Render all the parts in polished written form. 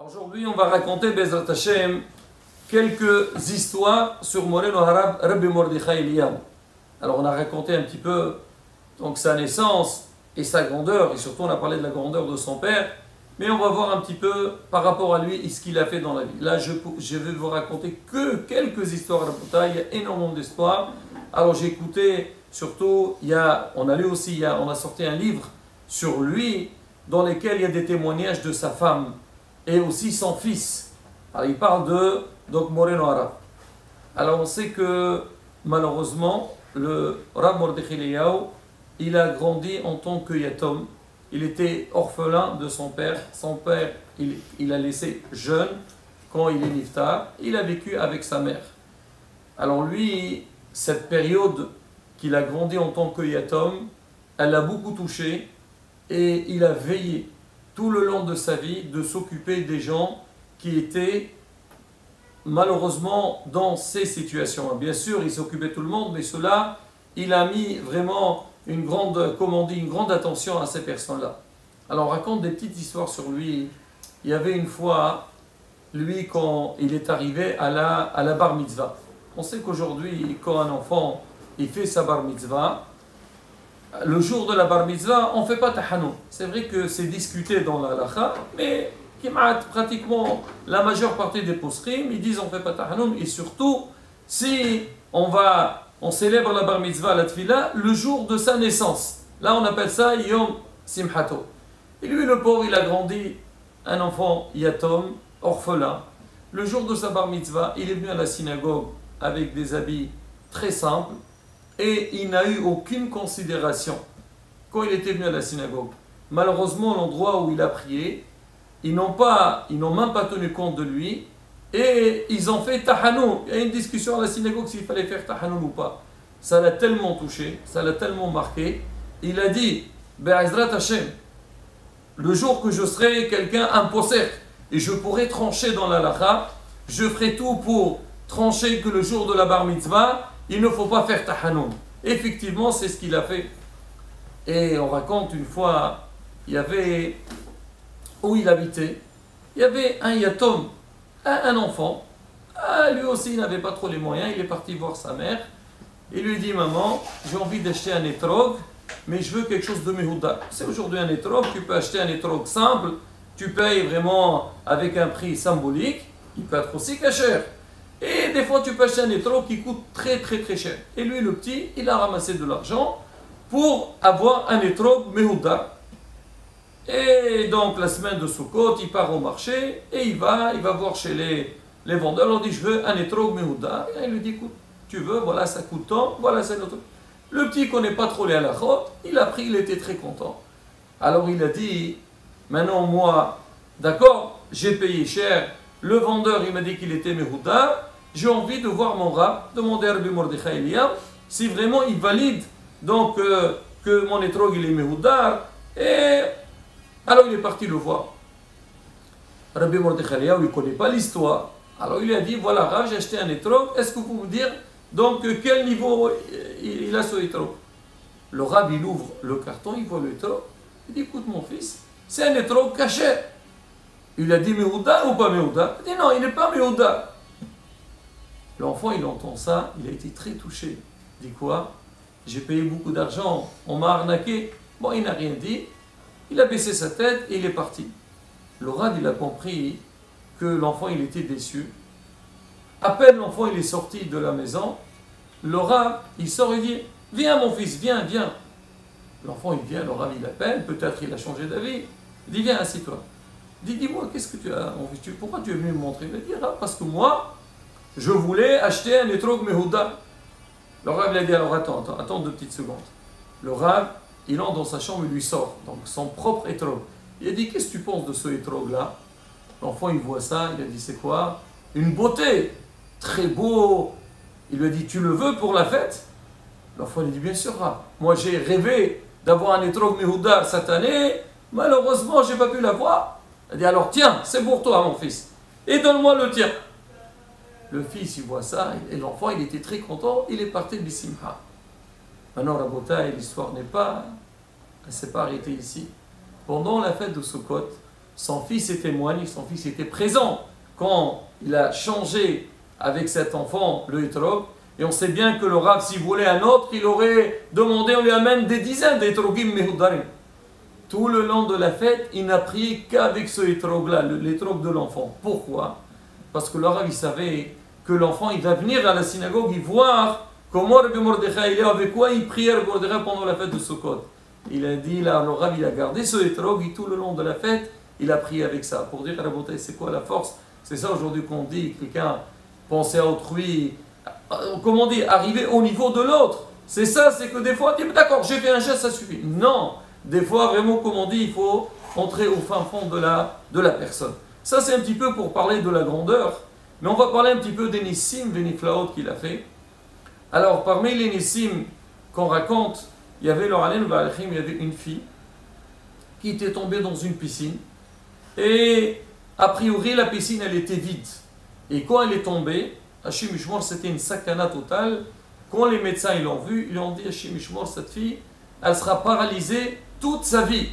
Aujourd'hui, on va raconter, Bezrat Hashem, quelques histoires sur Moreno Harab, Rabbi Mordechai Eliyahu. Alors, on a raconté un petit peu donc, sa naissance et sa grandeur, et surtout, on a parlé de la grandeur de son père, mais on va voir un petit peu par rapport à lui et ce qu'il a fait dans la vie. Là, je vais vous raconter que quelques histoires à Rabotai, il y a énormément d'histoires. Alors, j'ai écouté, surtout, on a lu aussi, on a sorti un livre sur lui, dans lequel il y a des témoignages de sa femme et aussi son fils. Alors, il parle de Moreno Harab. Alors, on sait que malheureusement, le Rab Mordechai Eliyahu, il a grandi en tant que yatom. Il était orphelin de son père. Son père, il a laissé jeune quand il est niftar. Il a vécu avec sa mère. Alors lui, cette période qu'il a grandi en tant que yatom, elle l'a beaucoup touché et il a veillé tout le long de sa vie de s'occuper des gens qui étaient malheureusement dans ces situations. Bien sûr, il s'occupait de tout le monde, mais cela, il a mis vraiment une grande attention à ces personnes-là. Alors on raconte des petites histoires sur lui. Il y avait une fois, lui, quand il est arrivé à la bar mitzvah. On sait qu'aujourd'hui, quand un enfant il fait sa bar mitzvah, le jour de la bar mitzvah, on ne fait pas tahanoun. C'est vrai que c'est discuté dans la halakha, mais pratiquement la majeure partie des posrim, ils disent on ne fait pas tahanoun. Et surtout, si on célèbre la bar mitzvah, la tfila, le jour de sa naissance. Là, on appelle ça Yom Simchato. Et lui, le pauvre, il a grandi, un enfant yatom, orphelin. Le jour de sa bar mitzvah, il est venu à la synagogue avec des habits très simples et il n'a eu aucune considération quand il était venu à la synagogue. Malheureusement, l'endroit où il a prié, ils n'ont même pas tenu compte de lui. Et ils ont fait tahanoun. Il y a une discussion à la synagogue s'il fallait faire tahanoun ou pas. Ça l'a tellement touché, ça l'a tellement marqué. Il a dit, Be'ezrat Hashem, le jour que je serai quelqu'un imposé et je pourrai trancher dans la halakha, je ferai tout pour trancher que le jour de la bar mitzvah, il ne faut pas faire tahanoun. Effectivement, c'est ce qu'il a fait. Et on raconte une fois, il y avait, où il habitait, il y avait un yatom, un enfant, lui aussi il n'avait pas trop les moyens, il est parti voir sa mère, il lui dit maman, j'ai envie d'acheter un étrog, mais je veux quelque chose de mehouda. C'est aujourd'hui un étrog, tu peux acheter un étrog simple, tu payes vraiment avec un prix symbolique, il peut être aussi cher. Et des fois tu peux acheter un étrog qui coûte très très très cher. Et lui le petit, il a ramassé de l'argent pour avoir un étrog mehouda. Et donc la semaine de Sukkot, il part au marché et il va voir chez les vendeurs. On dit je veux un étrog mehouda. Et il lui dit écoute, tu veux, voilà ça coûte tant, voilà c'est notre. Le petit ne connaît pas trop les halachot, il a pris, il était très content. Alors il a dit maintenant moi, d'accord, j'ai payé cher, le vendeur il m'a dit qu'il était mehouda, j'ai envie de voir mon rab, demander à Rabbi Mordechai Eliyahu si vraiment il valide donc que mon étrog il est mehouda. Et alors il est parti le voir. Rabbi Mordechai Eliyahu, il ne connaît pas l'histoire. Alors il lui a dit, voilà Rav, j'ai acheté un étrog, est-ce que vous pouvez me dire donc quel niveau il a ce étrog? Le Rav, il ouvre le carton, il voit le étrog, il dit, écoute mon fils, c'est un étrog caché. Il a dit, Mehouda ou pas Mehouda? Il dit, non, il n'est pas Mehouda. L'enfant, il entend ça, il a été très touché. Il dit quoi? J'ai payé beaucoup d'argent, on m'a arnaqué. Bon, il n'a rien dit. Il a baissé sa tête et il est parti. Le Rav, il a compris que l'enfant, il était déçu. À peine l'enfant, il est sorti de la maison, le Rav, il sort et dit, viens mon fils, viens. L'enfant, il vient, le Rav, il appelle, peut-être il a changé d'avis. Il dit, viens, assieds-toi. Il dit, dis-moi, qu'est-ce que tu as envie? Pourquoi tu es venu me montrer? Il dit, Rav, parce que moi, je voulais acheter un étrog mehouda. Le Rav, il a dit, alors attends 2 petites secondes. Le Rav, il entre dans sa chambre, il lui sort, donc son propre étrog. Il a dit, qu'est-ce que tu penses de ce étrog-là? L'enfant, il voit ça, il a dit, c'est quoi? Une beauté, très beau. Il lui a dit, tu le veux pour la fête? L'enfant, il a dit, bien sûr, Rav. Moi, j'ai rêvé d'avoir un étrog mehouda cette année, malheureusement, je n'ai pas pu l'avoir. Il a dit, alors tiens, c'est pour toi, mon fils, et donne-moi le tien. Le fils, il voit ça, et l'enfant, il était très content, il est parti de Simcha. Maintenant, Rabotai, l'histoire elle ne s'est pas arrêtée ici. Pendant la fête de Sukkot, son fils est témoigne, son fils était présent quand il a changé avec cet enfant le hétrog. Et on sait bien que le Rav, s'il voulait un autre, il aurait demandé, on lui amène des dizaines d'hétrogim mehudarim. Tout le long de la fête, il n'a prié qu'avec ce hétrog-là, l'hétrog de l'enfant. Pourquoi? Parce que le Rav, il savait que l'enfant, il va venir à la synagogue, il voir comment Rabbi Mordechai, avec quoi il priait Rabbi Mordechai pendant la fête de Sukkot. Il a dit, là, le Rav, il a gardé ce hétrog, et tout le long de la fête, il a prié avec ça. Pour dire, Rabotai, c'est quoi la force? C'est ça aujourd'hui qu'on dit, quelqu'un pensait à autrui, comment dire, arriver au niveau de l'autre. C'est ça, c'est que des fois, d'accord, j'ai fait un geste, ça suffit. Non, des fois, vraiment, comme on dit, il faut entrer au fin fond de la personne. Ça, c'est un petit peu pour parler de la grandeur, mais on va parler un petit peu des Nissim, des Niflaot qu'il a fait. Alors, parmi les Nissim qu'on raconte, il y avait il y avait une fille qui était tombée dans une piscine, et a priori, la piscine, elle était vide. Et quand elle est tombée, Hachim Mishmor, c'était une sakana totale. Quand les médecins l'ont vue, ils ont dit, Hachim Mishmor, cette fille, elle sera paralysée toute sa vie.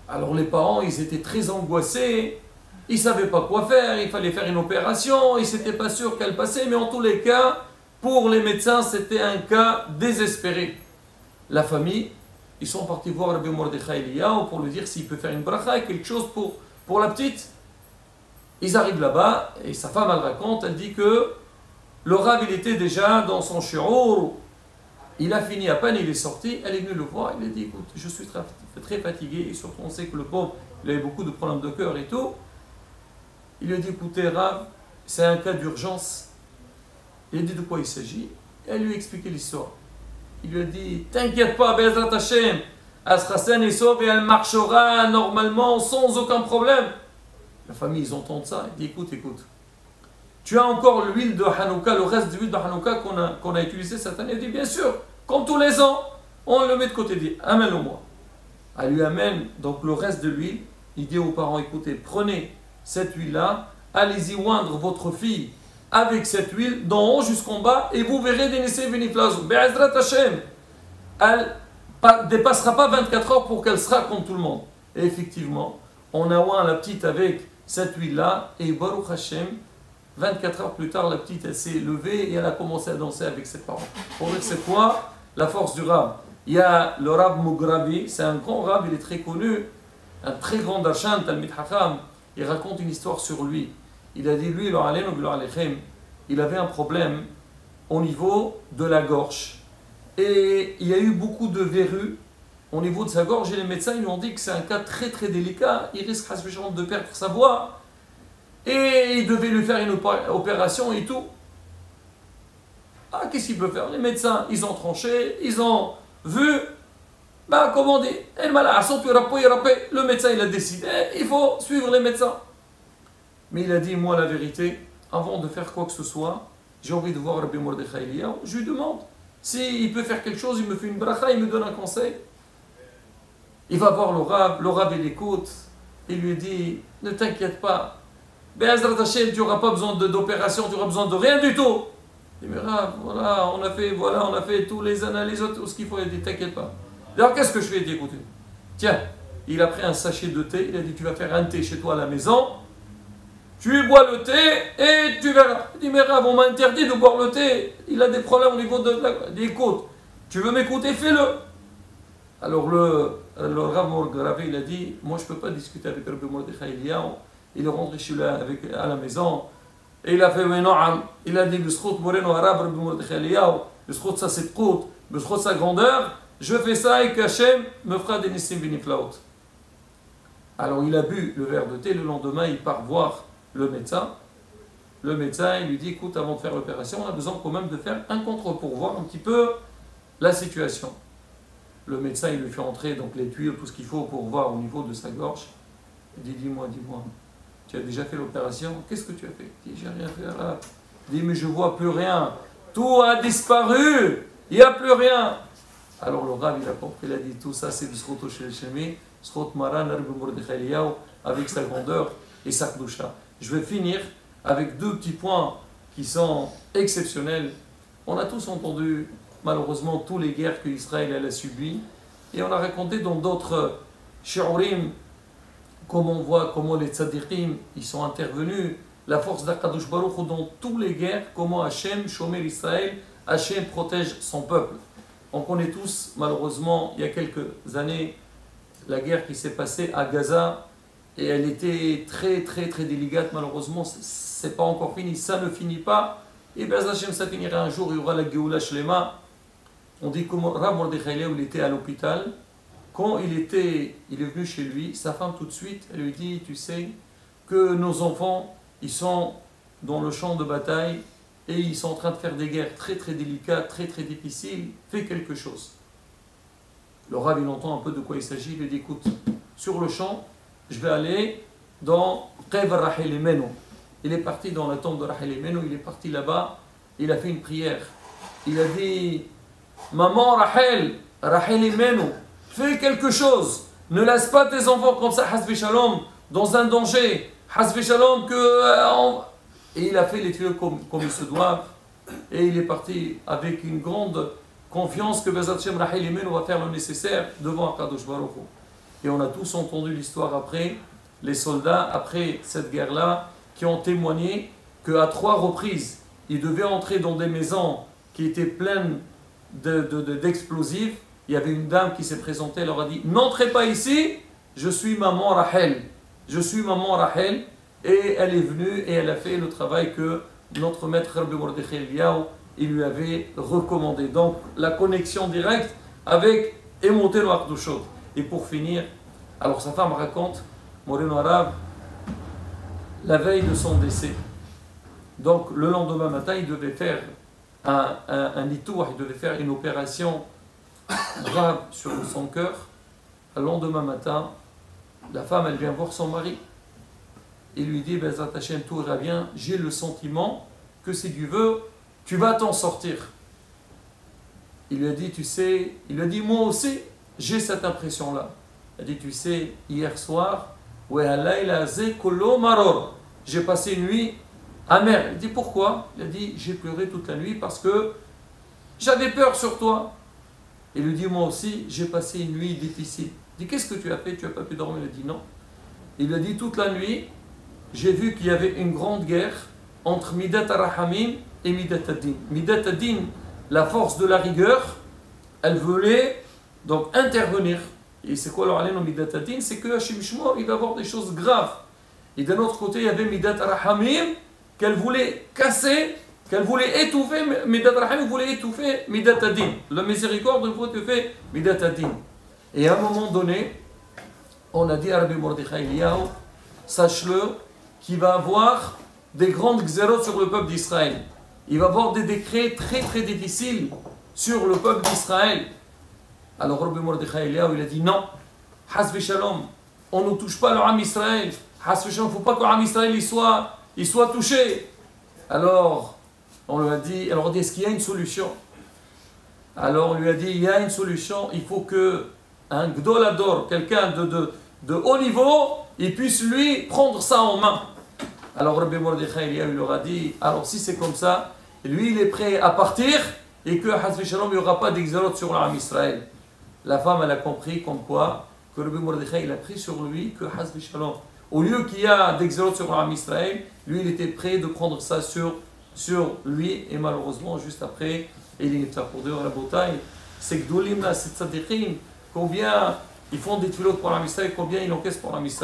Alors les parents, ils étaient très angoissés, ils ne savaient pas quoi faire, il fallait faire une opération, ils n'étaient pas sûrs qu'elle passait, mais en tous les cas, pour les médecins, c'était un cas désespéré. La famille, ils sont partis voir Rabbi Mordechai Eliyahu pour lui dire s'il peut faire une bracha, quelque chose pour la petite. Ils arrivent là-bas, et sa femme, elle raconte, elle dit que le Rav, il était déjà dans son shiur, il a fini, à peine il est sorti, elle est venue le voir, il a dit, écoute, je suis très fatigué, et surtout on sait que le pauvre, il avait beaucoup de problèmes de cœur et tout. Il lui a dit, écoutez Rav, c'est un cas d'urgence. Il a dit de quoi il s'agit, et elle lui a expliqué l'histoire. Il lui a dit, t'inquiète pas, Be'ezrat Hashem, elle sera saine et sauve, et elle marchera normalement sans aucun problème. La famille, ils entendent ça, ils disent, écoute, tu as encore l'huile de Hanouka, le reste de l'huile de Hanouka qu'on a utilisé cette année. Il dit, bien sûr, comme tous les ans, on le met de côté, il dit, amène-le-moi. Elle lui amène donc le reste de l'huile, il dit aux parents, écoutez, prenez cette huile-là, allez-y oindre votre fille avec cette huile, d'en haut jusqu'en bas, et vous verrez des Nissé Beniflazou. Be'ezrat Hashem, elle ne dépassera pas 24 heures pour qu'elle sera comme tout le monde. Et effectivement, on a oint la petite avec cette huile-là, et Baruch Hashem, 24 heures plus tard, la petite, elle s'est levée et elle a commencé à danser avec ses parents. Pour dire c'est quoi la force du Rav? Il y a le Rav Mugrabi, c'est un grand Rav, il est très connu, un très grand darshan, Talmid Hacham. Il raconte une histoire sur lui. Il a dit, lui, il avait un problème au niveau de la gorge. Et il y a eu beaucoup de verrues au niveau de sa gorge, et les médecins ils lui ont dit que c'est un cas très très délicat, il risque de perdre sa voix, et il devait lui faire une opération et tout. Ah, qu'est-ce qu'il peut faire? Les médecins, ils ont tranché, ils ont vu, comment on dit, le médecin il a décidé, il faut suivre les médecins. Mais il a dit, moi la vérité, avant de faire quoi que ce soit, j'ai envie de voir Rabbi Mordechai Eliyahu, je lui demande, s'il peut faire quelque chose, il me fait une bracha, il me donne un conseil. Il va voir le Rav il écoute, il lui dit, ne t'inquiète pas, Be'ezrat Hashem, tu n'auras pas besoin d'opération, tu n'auras besoin de rien du tout. Il dit, mais Rav, on a fait tous les analyses, tout ce qu'il faut, il dit, t'inquiète pas. Alors qu'est-ce que je fais? Il dit, écoutez, tiens, il a pris un sachet de thé, il a dit, tu vas faire un thé chez toi à la maison, tu bois le thé et tu verras. Il dit, mais Rav, on m'a interdit de boire le thé, il a des problèmes au niveau de la... Il dit, écoute, tu veux m'écouter, fais-le. Alors le Rav Morgravé, il a dit, moi je ne peux pas discuter avec Rabbi Mordechai Eliyahu. Il est rentré chez lui à la maison, et il a fait, mais non, il a dit, le schot moreno arabe Rabbi Mordechai Eliyahu, le schot sa sepkout, le schot sa grandeur, je fais ça et qu'Hachem me fera des nissim beniflaot. Alors il a bu le verre de thé, le lendemain il part voir le médecin. Le médecin il lui dit, écoute, avant de faire l'opération, on a besoin quand même de faire un contrôle pour voir un petit peu la situation. Le médecin il lui fait entrer donc les tuyaux, tout ce qu'il faut pour voir au niveau de sa gorge. Il dit, dis-moi, tu as déjà fait l'opération? Qu'est-ce que tu as fait? Il dit, j'ai rien fait là. Il dit, mais je vois plus rien. Tout a disparu. Il n'y a plus rien. Alors le Rav, il a compris, il a dit, tout ça c'est du Sroto Shel Shemi, Srot Maran, Rabbi Mordechai Eliyahu, avec sa grandeur et sa Kdusha. Je vais finir avec deux petits points qui sont exceptionnels. On a tous entendu, malheureusement, toutes les guerres qu'Israël a subies, et on a raconté dans d'autres shiurim comme on voit comment les tzadikim ils sont intervenus, la force d'Akadosh Baruch Hu dans toutes les guerres, comment Hachem, Shomer Israël, Hachem protège son peuple. On connaît tous, malheureusement, il y a quelques années, la guerre qui s'est passée à Gaza, et elle était très très très délicate, malheureusement, c'est pas encore fini, ça ne finit pas, et bien Hachem, ça finira un jour, il y aura la Géoula Shlema. On dit comment Rav Mordechai Eliyahu, il était à l'hôpital, quand il est venu chez lui, sa femme tout de suite, elle lui dit, tu sais, que nos enfants, ils sont dans le champ de bataille, et ils sont en train de faire des guerres très très délicates, très très difficiles, fais quelque chose. Le Rav, il entend un peu de quoi il s'agit, il lui dit, écoute, sur le champ, je vais aller dans Qever Rachel Imenu. Il est parti dans la tombe de Rachel Imenu, il est parti là-bas, il a fait une prière. Il a dit, maman Rachel, Rachel Imenu, fais quelque chose, ne laisse pas tes enfants comme ça, Hasbi Shalom, dans un danger, Hasbi Shalom, Et il a fait les tuyaux comme il se doit, et il est parti avec une grande confiance que Bezat Shem Rachel Imenu va faire le nécessaire devant Akadosh Baruch Hu. Et on a tous entendu l'histoire après, les soldats, après cette guerre-là, qui ont témoigné qu'à 3 reprises, ils devaient entrer dans des maisons qui étaient pleines d'explosifs. Il y avait une dame qui s'est présentée, elle leur a dit, n'entrez pas ici, je suis maman Rachel. Je suis maman Rachel. Et elle est venue et elle a fait le travail que notre maître Rabbi Mordechai Eliyahu, il lui avait recommandé. Donc la connexion directe avec Emoter ou Akdushot. Et pour finir, alors sa femme raconte, Moreno Arabe, la veille de son décès. Donc le lendemain matin, il devait faire un itour, il devait faire une opération grave sur son cœur. Le lendemain matin, la femme, elle vient voir son mari. Il lui dit, Bezat Hashem, tout ira bien, j'ai le sentiment que si Dieu veut, tu vas t'en sortir. Il lui a dit, tu sais, il lui a dit, moi aussi, j'ai cette impression-là. Il a dit, tu sais, hier soir, j'ai passé une nuit amère. Il dit, pourquoi? Il a dit, j'ai pleuré toute la nuit parce que j'avais peur sur toi. Il lui dit, moi aussi, j'ai passé une nuit difficile. Il dit, qu'est-ce que tu as fait? Tu n'as pas pu dormir? Il a dit, non. Il lui a dit, toute la nuit, j'ai vu qu'il y avait une grande guerre entre Midat Arahamim et Midat Adin. Midat Adin, la force de la rigueur, elle voulait donc intervenir. Et c'est quoi leur alén au Midat Adin? C'est que Hashim Shmor, il va avoir des choses graves. Et d'un autre côté, il y avait Midat Arahamim qu'elle voulait casser, qu'elle voulait étouffer. Midat Arahamim voulait étouffer Midat Adin. La miséricorde voulait étouffer Midat Adin. Et à un moment donné, on a dit à Rabbi Mordechai Eliyahu, sache-le, qu'il va avoir des grandes xérotes sur le peuple d'Israël. Il va avoir des décrets très très difficiles sur le peuple d'Israël. Alors Rabbi Mordechai Eliyahu, il a dit non, Hasbi Shalom, on ne touche pas le Ham Israël. Hasbi Shalom, il ne faut pas que le Ham Israël il soit touché. Alors, on lui a dit, est-ce qu'il y a une solution? Alors on lui a dit, il y a une solution, il faut que un Gdolador, quelqu'un de haut niveau, il puisse lui prendre ça en main. Alors Rabbi Mordechai Eliyahu leur a dit, alors si c'est comme ça, lui il est prêt à partir et que Hasbi Shalom, il n'y aura pas d'exode sur l'Am Israël. La femme elle a compris comme quoi que Rabbi Mordechai il a pris sur lui que Hasbi Shalom, au lieu qu'il y a d'exode sur l'Am Israël, lui il était prêt de prendre ça sur lui et malheureusement juste après il est pour deux la bataille. C'est Gdolim là, c'est Tzadikim, combien ils font des tulotes pour l'Am Israël, combien ils encaissent pour l'Am Israël.